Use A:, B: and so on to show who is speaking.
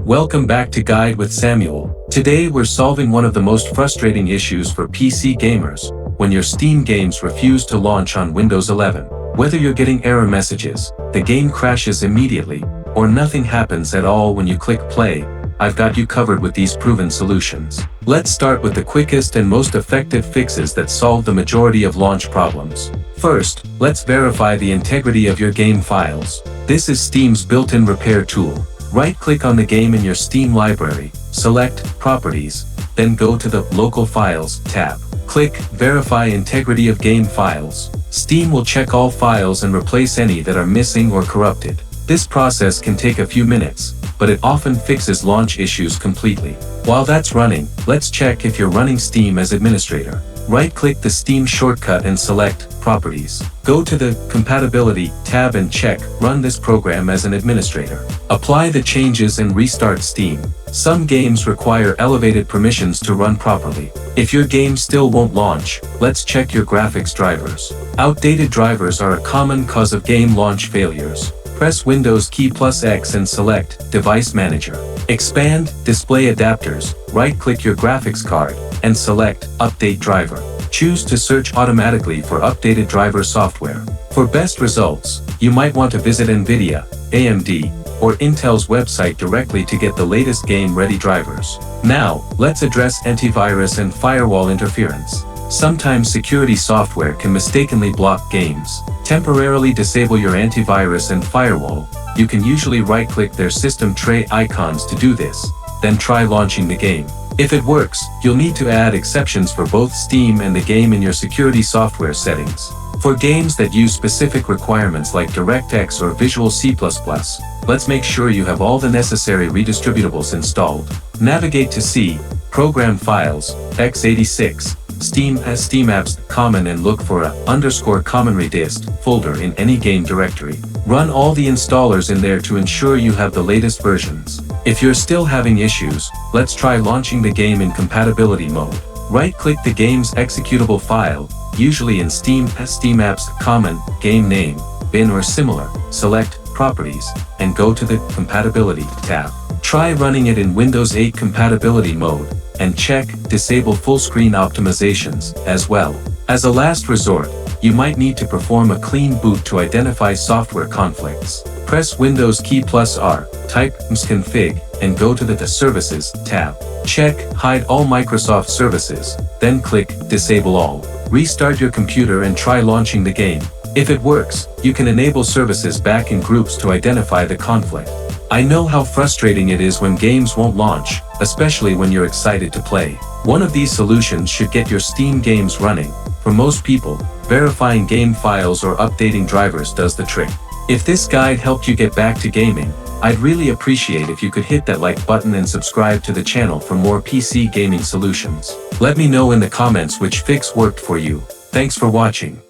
A: Welcome back to Guide with Samuel. Today we're solving one of the most frustrating issues for PC gamers, when your Steam games refuse to launch on Windows 11. Whether you're getting error messages, the game crashes immediately, or nothing happens at all when you click play, I've got you covered with these proven solutions. Let's start with the quickest and most effective fixes that solve the majority of launch problems. First, let's verify the integrity of your game files. This is Steam's built-in repair tool. Right-click on the game in your Steam library, select Properties, then go to the Local Files tab. Click Verify Integrity of Game Files. Steam will check all files and replace any that are missing or corrupted. This process can take a few minutes, but it often fixes launch issues completely. While that's running, let's check if you're running Steam as administrator. Right-click the Steam shortcut and select Properties. Go to the Compatibility tab and check Run this program as an administrator. Apply the changes and restart Steam. Some games require elevated permissions to run properly. If your game still won't launch, let's check your graphics drivers. Outdated drivers are a common cause of game launch failures. Press Windows key plus X and select Device Manager. Expand Display Adapters, right-click your graphics card, and select Update Driver. Choose to search automatically for updated driver software. For best results, you might want to visit NVIDIA, AMD, or Intel's website directly to get the latest game-ready drivers. Now, let's address antivirus and firewall interference. Sometimes security software can mistakenly block games. Temporarily disable your antivirus and firewall. You can usually right-click their system tray icons to do this, then try launching the game. If it works, you'll need to add exceptions for both Steam and the game in your security software settings. For games that use specific requirements like DirectX or Visual C++, let's make sure you have all the necessary redistributables installed. Navigate to C, Program Files, x86, Steam as Steam Apps Common and look for a _common redist folder in any game directory. Run all the installers in there to ensure you have the latest versions. If you're still having issues, let's try launching the game in compatibility mode. Right-click the game's executable file, usually in Steam as Steam Apps Common, Game Name, Bin or similar, select Properties, and go to the Compatibility tab. Try running it in Windows 8 compatibility mode, and check Disable Full Screen Optimizations as well. As a last resort, you might need to perform a clean boot to identify software conflicts. Press Windows key plus R, type msconfig, and go to the Services tab. Check Hide all Microsoft services, then click Disable all. Restart your computer and try launching the game. If it works, you can enable services back in groups to identify the conflict. I know how frustrating it is when games won't launch, especially when you're excited to play. One of these solutions should get your Steam games running. For most people, verifying game files or updating drivers does the trick. If this guide helped you get back to gaming, I'd really appreciate if you could hit that like button and subscribe to the channel for more PC gaming solutions. Let me know in the comments which fix worked for you. Thanks for watching.